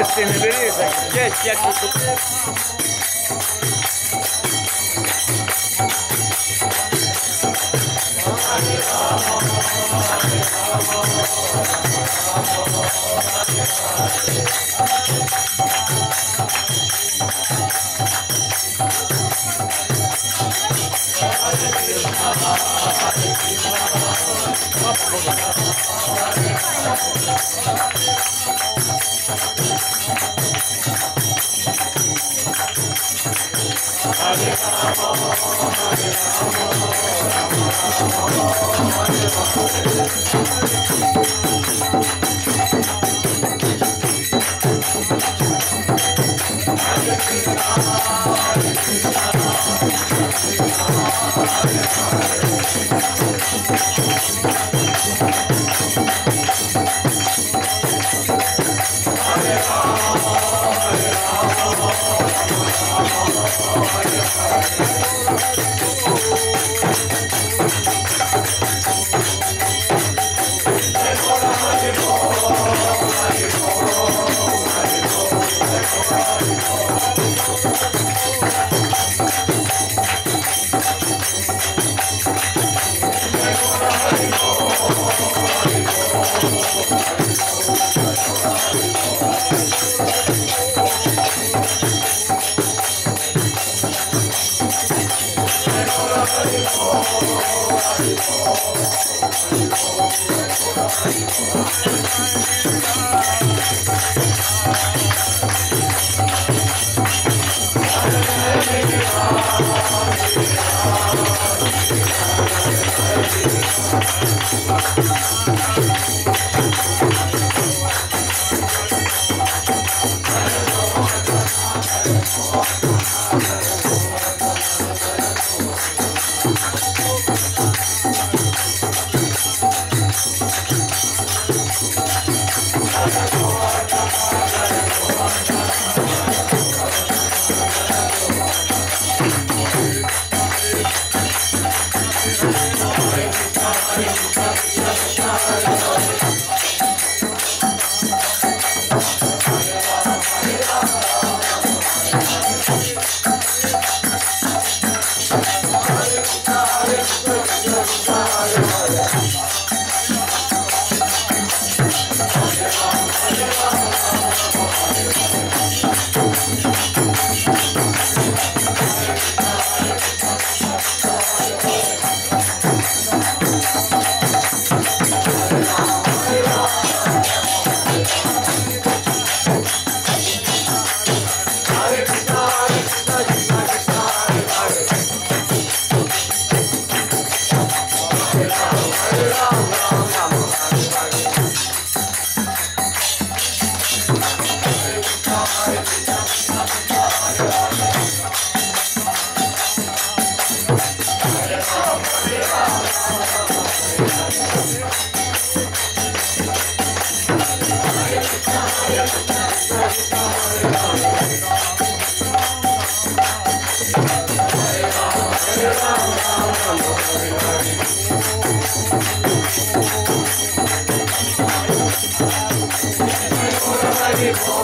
Глупости не бери, так всякие купцы. Jai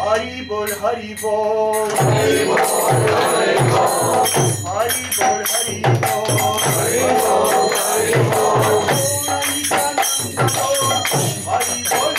Haribol, Haribol, Haribol, Haribol, Haribol, Haribol, Haribol,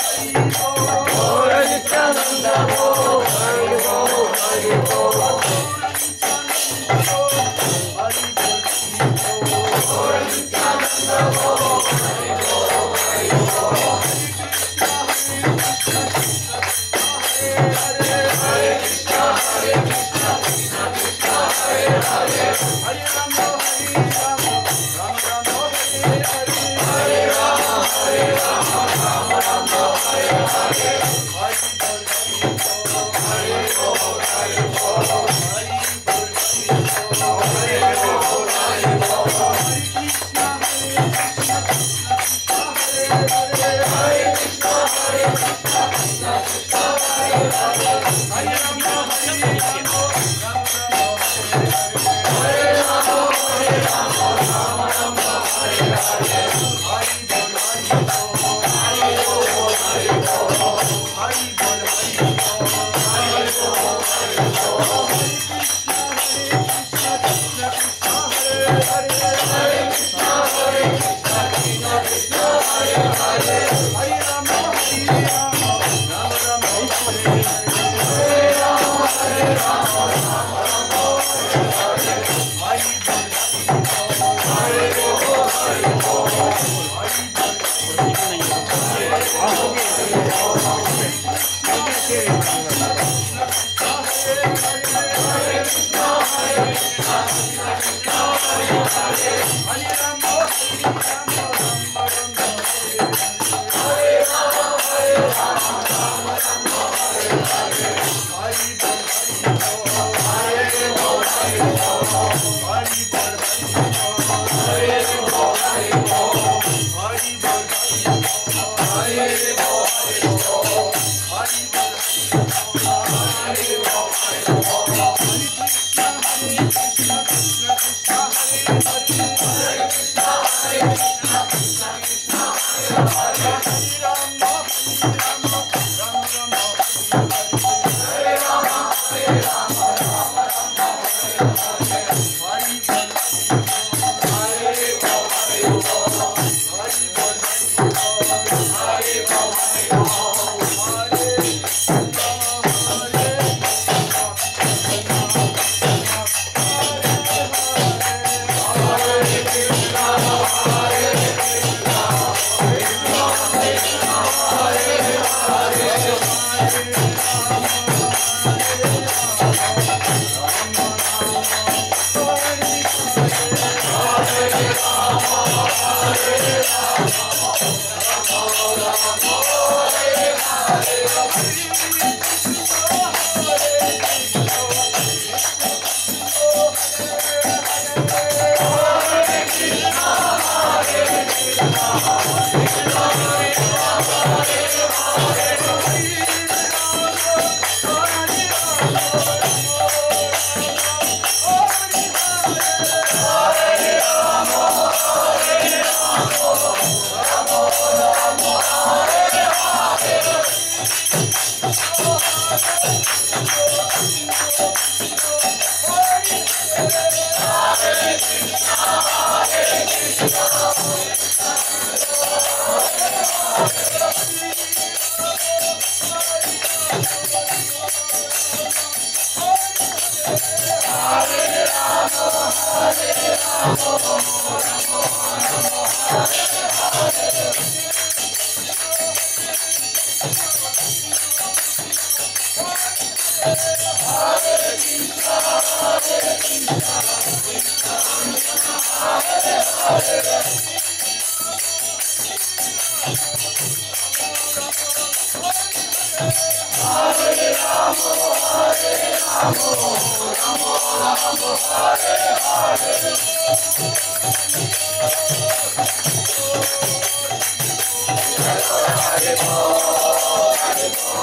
Haribol.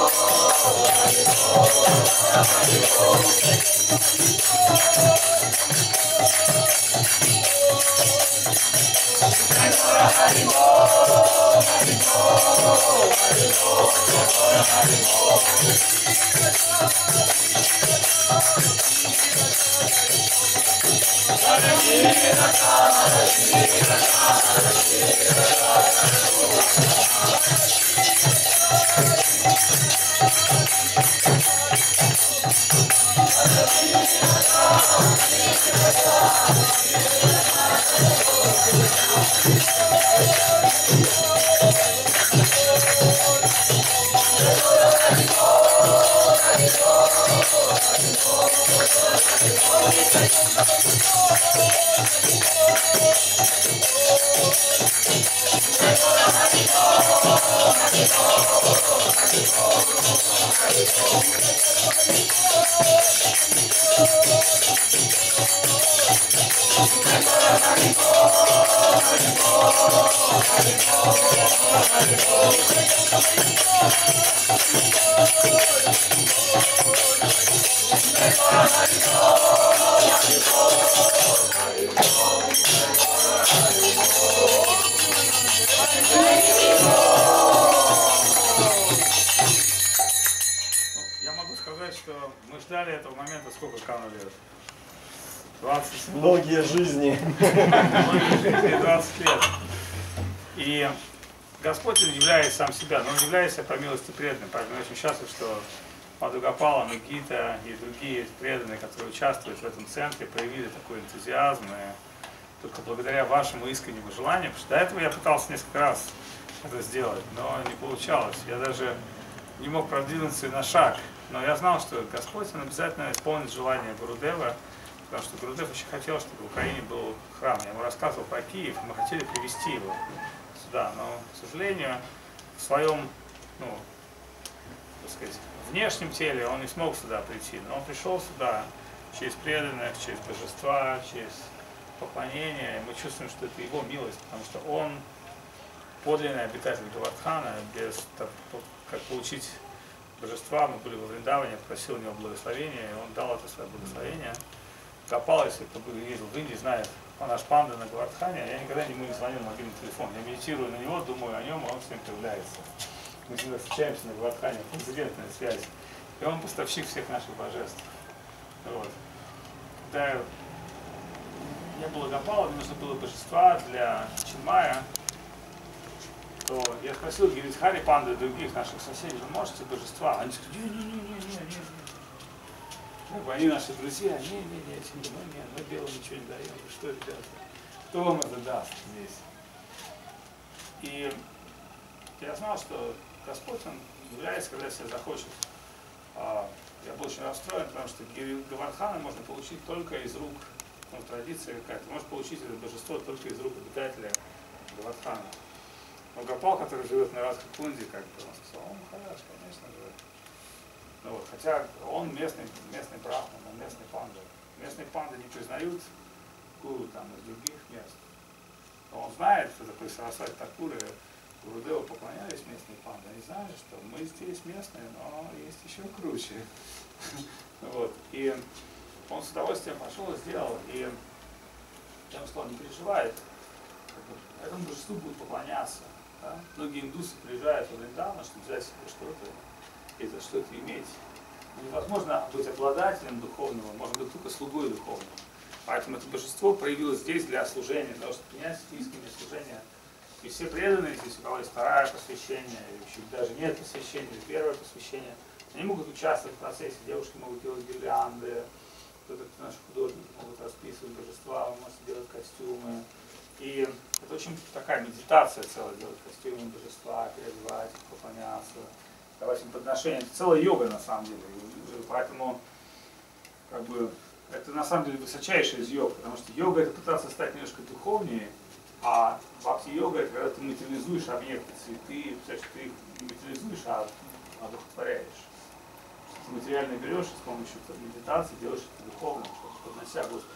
Я могу сказать, что мы ждали этого момента сколько Кану лет? 20 Многие жизни. Многие жизни 20 лет. И Господь являет сам себя, но Он является по милости преданным. Поэтому я очень счастлив, что Падугапала, Гита и другие преданные, которые участвуют в этом центре, проявили такой энтузиазм. И только благодаря вашему искреннему желанию, потому что до этого я пытался несколько раз это сделать, но не получалось. Я даже не мог продвинуться и на шаг. Но я знал, что Господь, Он обязательно исполнит желание Гурудева, потому что Гурудев очень хотел, чтобы в Украине был храм. Я ему рассказывал про Киев, мы хотели привезти его сюда, но, к сожалению, в своем, так сказать, внешнем теле он не смог сюда прийти. Но он пришел сюда через преданных, через божества, через поклонение. И мы чувствуем, что это его милость, потому что он подлинный обитатель Гавардхана, без того, как получить божества. Мы были во Вриндаване, просил у него благословения, и он дал это свое благословение. Гопал, если кто бы видел в Индии, знает, наш панда на Гавардхане, я никогда ему не звонил на мобильный телефон. Я медитирую на него, думаю о нем, и он всем появляется. Мы всегда встречаемся на Гавардхане, конфидентная связь. И он поставщик всех наших божеств. Вот. Когда я был Гопал, мне нужно было божества для Чинмая, то я спросил Гиридхари Панду и других наших соседей, вы можете божества? Они сказали, не. Они наши друзья, не, мы белым ничего не даем, что это делать? Кто вам это даст здесь? И я знал, что Господь, Он является, когда себе захочет. Я был очень расстроен, потому что Гавардхана можно получить только из рук, традиция какая-то, можно получить это божество только из рук обитателя Гавардхана. Но Гопал, который живет на Радха-Кунде, как бы, он сказал, он хорош, конечно же. Ну, вот, хотя он местный брахман, он местный панда. Местные панды не признают гуру там из других мест. Но он знает, что такое Сарасвати Такуры, Гурудеву поклонялись местные панды. Они знали, что мы здесь местные, но есть еще круче. Вот. И он с удовольствием пошел и сделал. И я ему сказал, не переживай, этому божеству будут поклоняться. Да? Многие индусы приезжают в Вриндаван, чтобы взять себе что-то, это что-то иметь. Невозможно быть обладателем духовного, можно быть только слугой духовного. Поэтому это божество проявилось здесь для служения, для того, чтобы принять искреннее служение. И все преданные, здесь у кого есть второе посвящение, или даже нет посвящения, или первое посвящение, они могут участвовать в процессе, девушки могут делать гирлянды, кто-то, наши художники могут расписывать божества, вы можете делать костюмы. И это очень такая медитация целая, делать костюмы божества, переодевать, поклоняться, давать им подношения. Это целая йога на самом деле. Поэтому как бы, это на самом деле высочайшая из йог, потому что йога это пытаться стать немножко духовнее, а бхакти-йога это когда ты материализуешь объекты, цветы, что ты их не материализуешь, а одухотворяешь. Ты материально берешь и с помощью медитации делаешь это духовным, поднося Господу.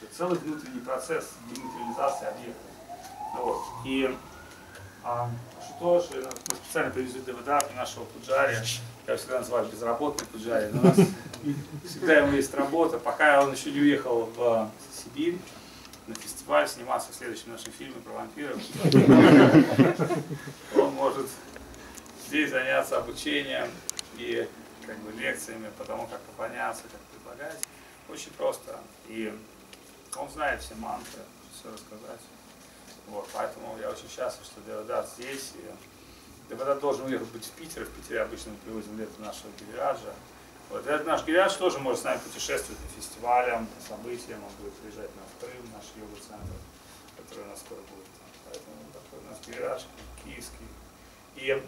Это целый внутренний процесс дематериализации объекта. Вот. И что что ж, мы специально привезли ДВД нашего Пуджари. Я всегда называю безработный Пуджари. Но у нас всегда ему есть работа. Пока он еще не уехал в Сибирь на фестиваль сниматься в следующем нашем фильме про вампиров, он может здесь заняться обучением и как бы лекциями по тому, как поклоняться, как предлагать. Очень просто. И он знает все мантры, все рассказать. Вот, поэтому я очень счастлив, что Девадат здесь. И Девадат должен уехать быть в Питер. В Питере обычно мы привозим лето нашего Гирираджа. Вот, этот наш Гириридж тоже может с нами путешествовать по фестивалям, по событиям. Он будет приезжать на Крым, наш йога-центр, который у нас скоро будет. Поэтому такой у нас Гириридж киевский. И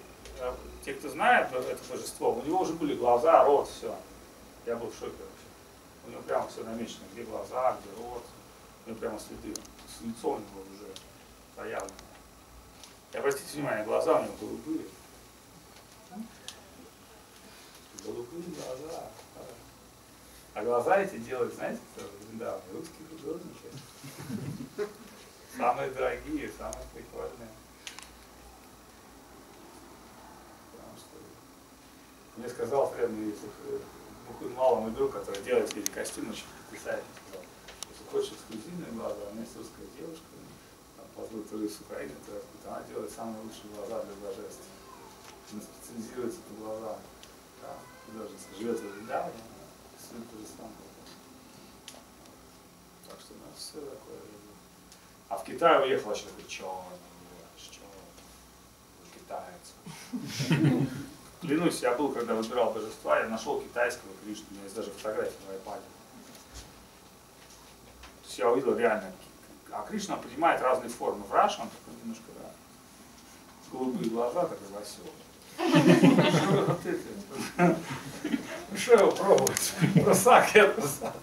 те, кто знает это божество, у него уже были глаза, рот, все. Я был в шоке вообще. У него прямо все намечено, где глаза, где рот. У него прямо следы. С лицом у него уже проявлено. И обратите внимание, глаза у него голубые. Голубые глаза. А глаза эти делают, знаете, кто? Да, русские художники. Самые дорогие, самые прикольные. Мне сказал прямо мало мой друг, который делает эти костюмы, очень потрясающе, сказал, если хочешь эксклюзивные глаза, у меня есть русская девушка, позволит тоже с Украины, она делает самые лучшие глаза для божеств. Она специализируется по глазам. Да, художница живет в Вриндаване, сын тоже сам. Так что у нас все такое. А в Китай уехал вообще такой черный, китаец. Клянусь, я был, когда выбирал божества, я нашел китайского Кришну, у меня есть даже фотография на iPad. То есть я увидел реально, а Кришна принимает разные формы. В Раш он такой немножко, да, голубые глаза, такой лосёк. Что его пробовать? Просак, я просак.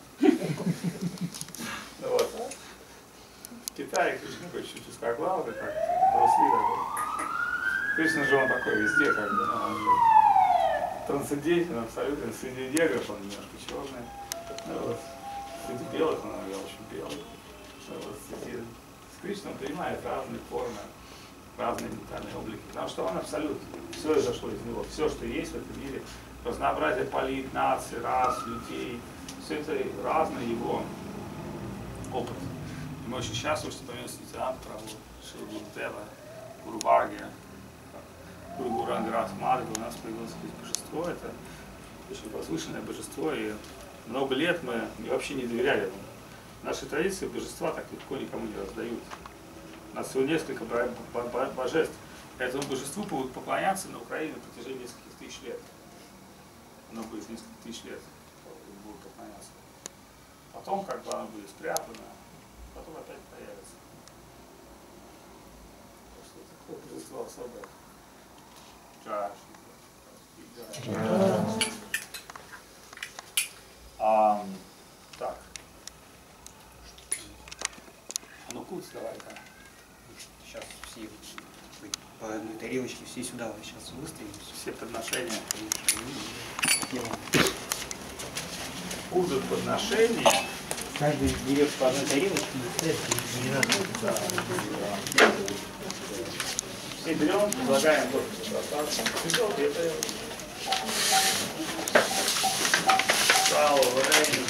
Вот. В Китае Кришна такой чуть узкоглазый, как Брусли такой. Кришна же он такой везде, как бы, он же трансцендентен абсолютно, среди негров он немножко черный, вот. Среди белых он очень белый, вот. С Кришной он принимает разные формы, разные ментальные облики, потому что он абсолют, все изошло из него, все, что есть в этом мире, разнообразие полит, наций, рас, людей, все это разный его опыт. И мы очень счастливы, что появился Нитянанда Прабху, Шрила Гурудева, Гуру Варги, Гуру Ранграт Мадхава, у нас появилось божество, это очень возвышенное божество, и много лет мы вообще не доверяли ему. В нашей традиции божества так легко никому не раздают. У нас всего несколько божеств. Этому божеству будут поклоняться на Украине на протяжении нескольких тысяч лет. Оно будет несколько тысяч лет будут поклоняться. Потом как бы оно будет спрятано, потом опять появится. Так что такое божество особое. Так. Ну, куц давай-ка. Сейчас все по одной тарелочке, все сюда сейчас выставим. Все подношения. Будут подношения. Каждый берет по одной тарелочке. Все берем, предлагаем вот сало, варенье.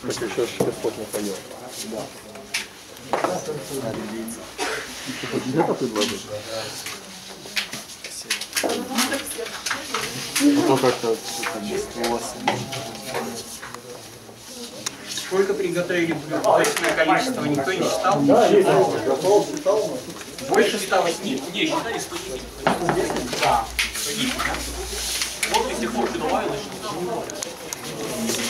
Так еще Господь не поел. Да. Где-то предложить? Ну как-то Сколько приготовили блюд? Точное количество никто не считал? Да, есть. Готов, считал. Больше 108. Где считали 110? Да. 110, да? Вот и с тех пор давай начнем.